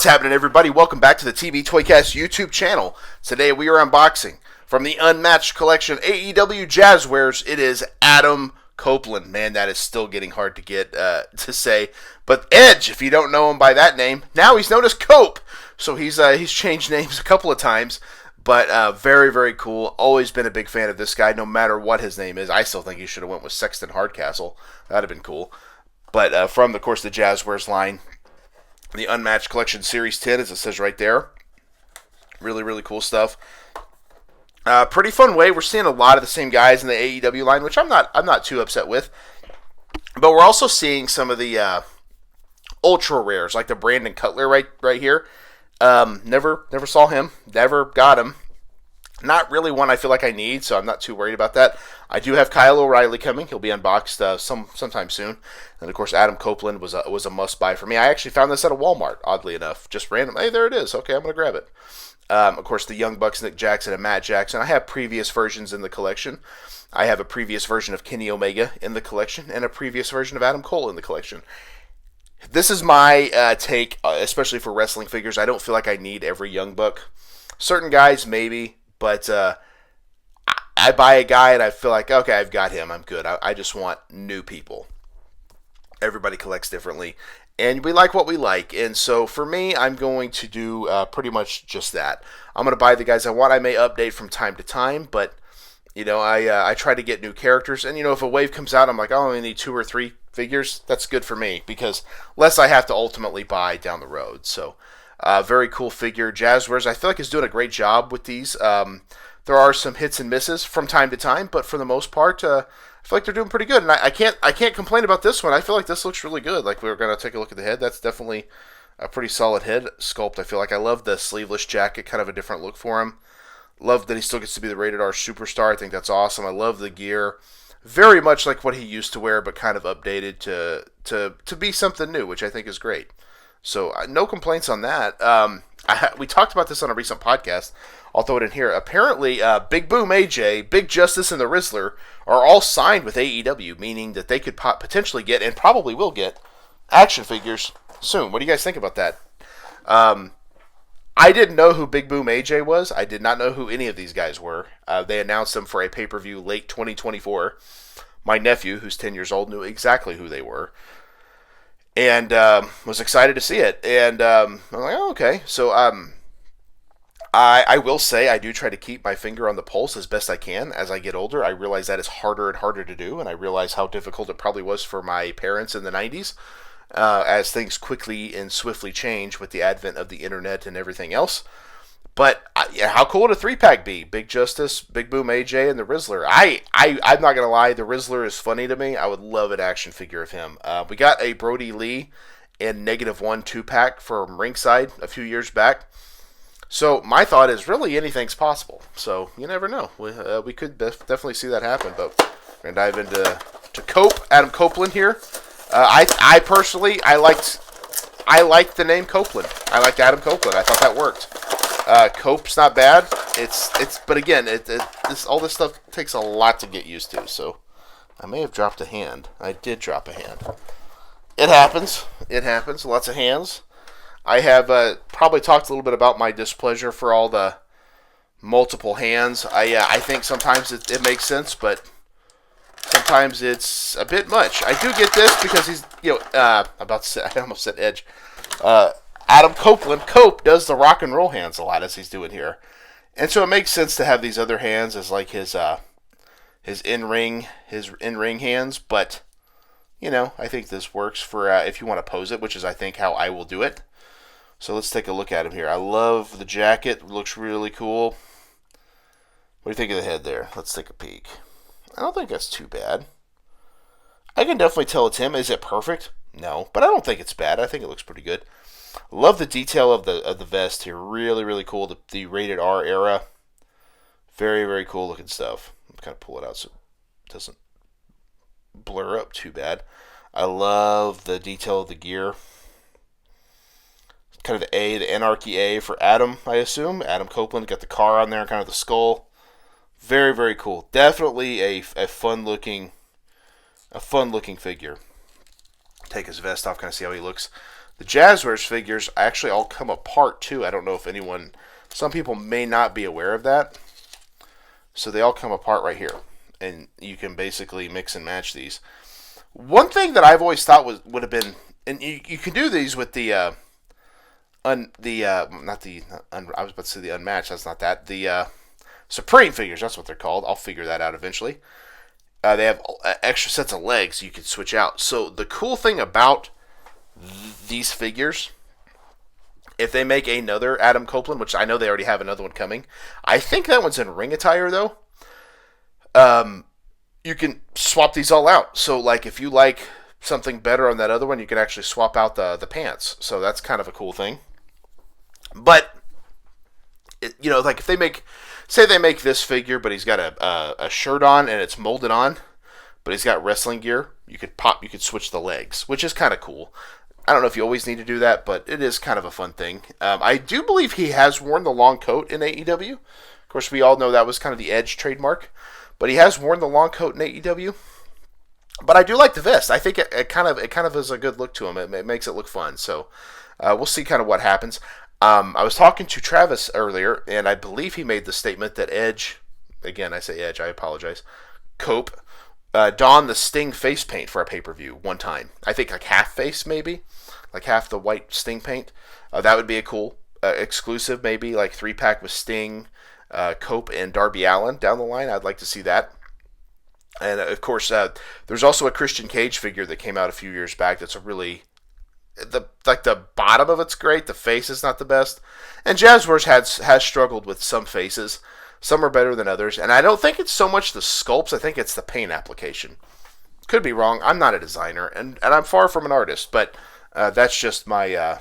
happening, everybody? Welcome back to the TV Toycast YouTube channel. Today we are unboxing from the Unmatched collection AEW Jazwares. It is Adam Copeland. Man, that is still getting hard to get to say. But Edge, if you don't know him by that name, now he's known as Cope. So he's changed names a couple of times. But very, very cool. Always been a big fan of this guy, no matter what his name is. I still think he should have went with Sexton Hardcastle. That'd have been cool. But from, of course, the Jazwares line, the Unmatched Collection Series 10, as it says right there. Really, really cool stuff. Pretty fun way. We're seeing a lot of the same guys in the AEW line, which I'm not too upset with. But we're also seeing some of the ultra rares, like the Brandon Cutler right here. Never saw him. Never got him. Not really one I feel like I need, so I'm not too worried about that. I do have Kyle O'Reilly coming. He'll be unboxed sometime soon. And, of course, Adam Copeland was a must-buy for me. I actually found this at a Walmart, oddly enough. Just random. Hey, there it is. Okay, I'm going to grab it. Of course, the Young Bucks, Nick Jackson, and Matt Jackson. I have previous versions in the collection. I have a previous version of Kenny Omega in the collection and a previous version of Adam Cole in the collection. This is my take, especially for wrestling figures. I don't feel like I need every Young Buck. Certain guys, maybe. But I buy a guy and I feel like, okay, I've got him. I'm good. I just want new people. Everybody collects differently. And we like what we like. And so for me, I'm going to do pretty much just that. I'm going to buy the guys I want. I may update from time to time. But, I try to get new characters. And, if a wave comes out, I'm like, I only need 2 or 3 figures. That's good for me. Because less I have to ultimately buy down the road. So very cool figure. Jazwares, I feel like, is doing a great job with these. There are some hits and misses from time to time, but for the most part, I feel like they're doing pretty good. And I can't complain about this one. I feel like this looks really good. Like, we're going to take a look at the head. That's definitely a pretty solid head sculpt. I feel like I love the sleeveless jacket, kind of a different look for him. Love that he still gets to be the rated R superstar. I think that's awesome. I love the gear. Very much like what he used to wear, but kind of updated to be something new, which I think is great. So, no complaints on that. We talked about this on a recent podcast. I'll throw it in here. Apparently, Big Boom AJ, Big Justice, and the Rizzler are all signed with AEW, meaning that they could potentially get, and probably will get, action figures soon. What do you guys think about that? I didn't know who Big Boom AJ was. I did not know who any of these guys were. They announced them for a pay-per-view late 2024. My nephew, who's 10 years old, knew exactly who they were. And was excited to see it. And I'm like, oh, okay. So I will say I do try to keep my finger on the pulse as best I can as I get older. I realize that is harder and harder to do, and I realize how difficult it probably was for my parents in the 90s as things quickly and swiftly change with the advent of the internet and everything else. But how cool would a 3-pack be? Big Justice, Big Boom AJ, and the Rizzler. I'm not going to lie, the Rizzler is funny to me. I would love an action figure of him. We got a Brody Lee and -1 2-pack from Ringside a few years back. So my thought is really anything's possible. So you never know. We could definitely see that happen. But we're going to dive into Adam Copeland here. I personally, I liked the name Copeland. I liked Adam Copeland. I thought that worked. Cope's not bad. But again, all this stuff takes a lot to get used to. So I may have dropped a hand. I did drop a hand. It happens. Lots of hands. I have probably talked a little bit about my displeasure for all the multiple hands. I think sometimes it makes sense, but sometimes it's a bit much. I do get this because he's, about to say, I almost said Edge. Adam Copeland, Cope, does the rock and roll hands a lot as he's doing here. And so it makes sense to have these other hands as like his in-ring hands, but I think this works for if you want to pose it, which is I think how I will do it. So let's take a look at him here. I love the jacket. It looks really cool. What do you think of the head there? Let's take a peek. I don't think that's too bad. I can definitely tell it's him. Is it perfect? No, but I don't think it's bad. I think it looks pretty good. Love the detail of the vest here. Really, really cool. The rated R era. Very, very cool looking stuff. I'm kind of pull it out so it doesn't blur up too bad. I love the detail of the gear. Kind of the Anarchy A for Adam, I assume. Adam Copeland got the car on there, kind of the skull. Very, very cool. Definitely a fun looking figure. Take his vest off, kind of see how he looks. The Jazwares figures actually all come apart too. I don't know if some people may not be aware of that. So they all come apart right here, and you can basically mix and match these. One thing that I've always thought would have been, and you can do these with I was about to say the Unmatched. That's not that. The Supreme figures. That's what they're called. I'll figure that out eventually. They have extra sets of legs you can switch out. So the cool thing about these figures, if they make another Adam Copeland, which I know they already have another one coming, I think that one's in ring attire though. You can swap these all out. So like if you like something better on that other one, you can actually swap out the pants. So that's kind of a cool thing. But like if they make this figure, but he's got a shirt on and it's molded on, but he's got wrestling gear, you could switch the legs, which is kind of cool. I don't know if you always need to do that, but it is kind of a fun thing. I do believe he has worn the long coat in AEW. Of course, we all know that was kind of the Edge trademark, but he has worn the long coat in AEW. But I do like the vest. I think it kind of is a good look to him. It makes it look fun. So we'll see kind of what happens. I was talking to Travis earlier, and I believe he made the statement that Edge, again, I say Edge, I apologize, Cope, donned the Sting face paint for a pay-per-view one time. I think like half face maybe, like half the white Sting paint. That would be a cool exclusive, maybe like 3-pack with Sting, Cope, and Darby Allin down the line. I'd like to see that. And of course, there's also a Christian Cage figure that came out a few years back that's a really... the bottom of it's great. The face is not the best, and Jazwares has struggled with some faces. Some are better than others, and I don't think it's so much the sculpts. I think it's the paint application. Could be wrong. I'm not a designer, and I'm far from an artist, but that's just my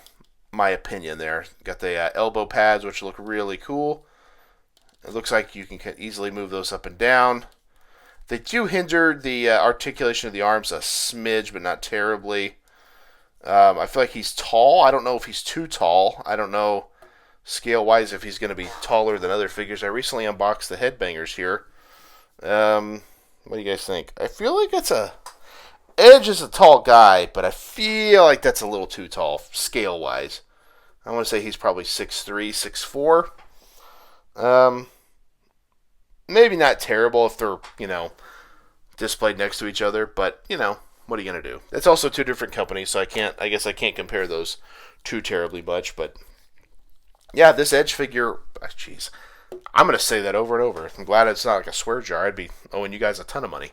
opinion there. Got the elbow pads, which look really cool. It looks like you can easily move those up and down. They do hinder the articulation of the arms a smidge, but not terribly. I feel like he's tall. I don't know if he's too tall. I don't know scale-wise if he's going to be taller than other figures. I recently unboxed the Headbangers here. What do you guys think? I feel like Edge is a tall guy, but I feel like that's a little too tall scale-wise. I want to say he's probably 6'3", 6'4". Maybe not terrible if they're, displayed next to each other, but, what are you going to do? It's also two different companies, so I guess I can't compare those too terribly much, but yeah, this Edge figure, jeez, I'm going to say that over and over. I'm glad it's not like a swear jar. I'd be owing you guys a ton of money.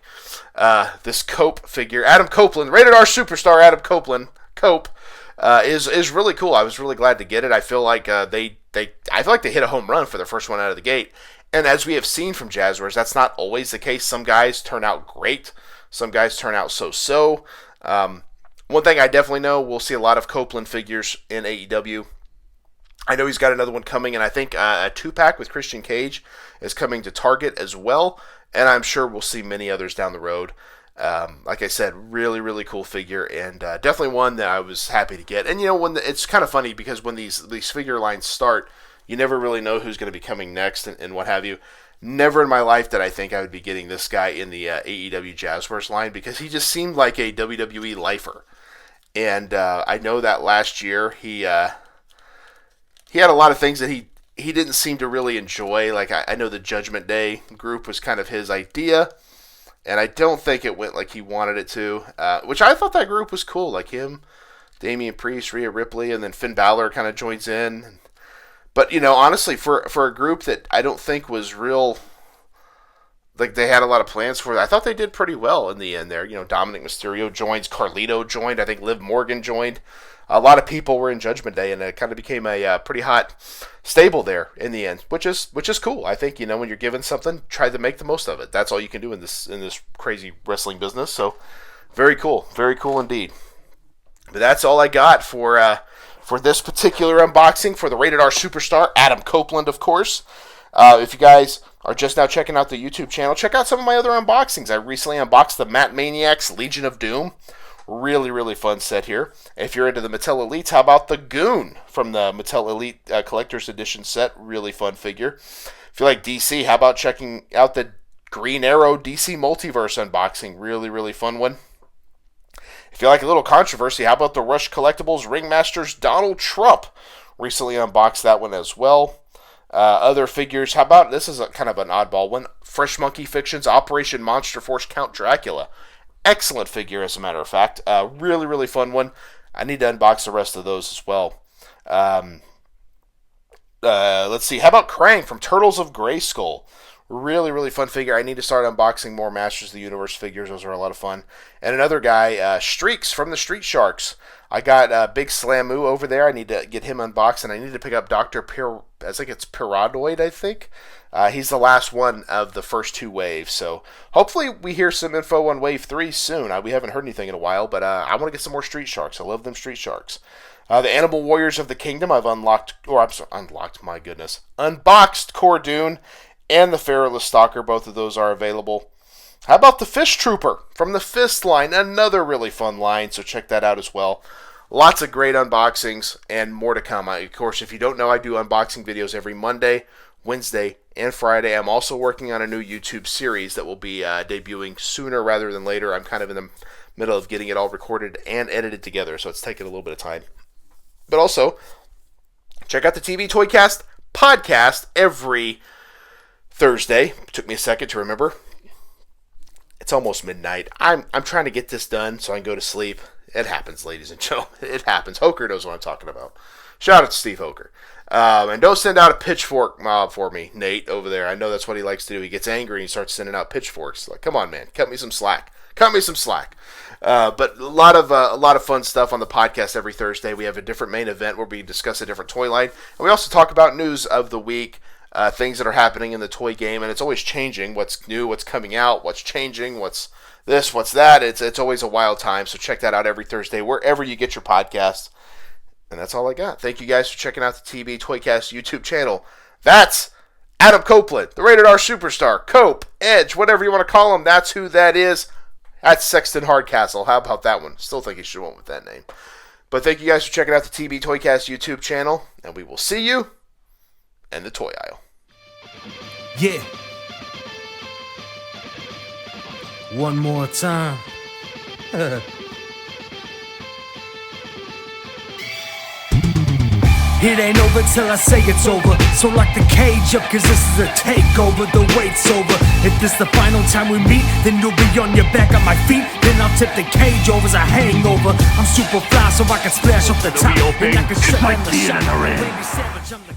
This Cope figure, Adam Copeland, rated R superstar Adam Copeland, Cope, is really cool. I was really glad to get it. I feel like they hit a home run for their first one out of the gate. And as we have seen from Jazwares, that's not always the case. Some guys turn out great. Some guys turn out so-so. One thing I definitely know, we'll see a lot of Copeland figures in AEW. I know he's got another one coming, and I think a 2-pack with Christian Cage is coming to Target as well. And I'm sure we'll see many others down the road. Like I said, really, really cool figure, and definitely one that I was happy to get. And it's kind of funny because when these figure lines start, you never really know who's going to be coming next and what have you. Never in my life did I think I would be getting this guy in the AEW Jazwares line because he just seemed like a WWE lifer. And I know that last year he had a lot of things that he didn't seem to really enjoy. Like I know the Judgment Day group was kind of his idea, and I don't think it went like he wanted it to, which I thought that group was cool. Like him, Damian Priest, Rhea Ripley, and then Finn Balor kind of joins in. But, honestly, for a group that I don't think was real, like they had a lot of plans for it, I thought they did pretty well in the end there. Dominic Mysterio joins, Carlito joined, I think Liv Morgan joined. A lot of people were in Judgment Day, and it kind of became a pretty hot stable there in the end, which is cool. I think, when you're given something, try to make the most of it. That's all you can do in this crazy wrestling business. So, very cool indeed. But that's all I got for this particular unboxing for the Rated R Superstar, Adam Copeland, of course. If you guys are just now checking out the YouTube channel, check out some of my other unboxings. I recently unboxed the Matt Maniacs Legion of Doom. Really, really fun set here. If you're into the Mattel Elites, how about the Goon from the Mattel Elite Collector's Edition set? Really fun figure. If you like DC, how about checking out the Green Arrow DC Multiverse unboxing? Really, really fun one. If you like a little controversy, how about the Rush Collectibles Ringmaster's Donald Trump? Recently unboxed that one as well. Other figures, how about, this is kind of an oddball one, Fresh Monkey Fictions Operation Monster Force Count Dracula. Excellent figure, as a matter of fact. Really, really fun one. I need to unbox the rest of those as well. Let's see, how about Krang from Turtles of Grayskull? Really, really fun figure. I need to start unboxing more Masters of the Universe figures. Those are a lot of fun. And another guy, Streaks from the Street Sharks. I got Big Slamoo over there. I need to get him unboxed, and I need to pick up Dr. I think it's Pyrodoid, I think. He's the last one of the first two waves. So hopefully we hear some info on Wave 3 soon. We haven't heard anything in a while, but I want to get some more Street Sharks. I love them Street Sharks. The Animal Warriors of the Kingdom, I've unboxed Cordoon and the Feralus Stalker. Both of those are available. How about the Fish Trooper from the Fist line? Another really fun line, so check that out as well. Lots of great unboxings and more to come. Of course, if you don't know, I do unboxing videos every Monday, Wednesday, and Friday. I'm also working on a new YouTube series that will be debuting sooner rather than later. I'm kind of in the middle of getting it all recorded and edited together, so it's taking a little bit of time. But also, check out the TV Toycast podcast every Thursday. It took me a second to remember. It's almost midnight. I'm trying to get this done so I can go to sleep. It happens, ladies and gentlemen. It happens. Hoker knows what I'm talking about. Shout out to Steve Hoker. And don't send out a pitchfork mob for me, Nate, over there. I know that's what he likes to do. He gets angry and he starts sending out pitchforks. Like, come on, man. Cut me some slack. But a lot of fun stuff on the podcast every Thursday. We have a different main event where we discuss a different toy line. And we also talk about news of the week, things that are happening in the toy game. And it's always changing. What's new, what's coming out, what's changing, what's this, what's that. It's always a wild time. So check that out every Thursday, wherever you get your podcasts. And that's all I got. Thank you guys for checking out the TB Toycast YouTube channel. That's Adam Copeland, the Rated R Superstar, Cope, Edge, whatever you want to call him. That's who that is. That's Sexton Hardcastle. How about that one? Still think he should have went with that name. But thank you guys for checking out the TB Toycast YouTube channel. And we will see you in the toy aisle. Yeah. One more time. It ain't over till I say it's over. So lock the cage up, cause this is a takeover. The wait's over. If this the final time we meet, then you'll be on your back on my feet. Then I'll tip the cage over as a hangover. I'm super fly so I can splash off the top. And I can shut down the shot.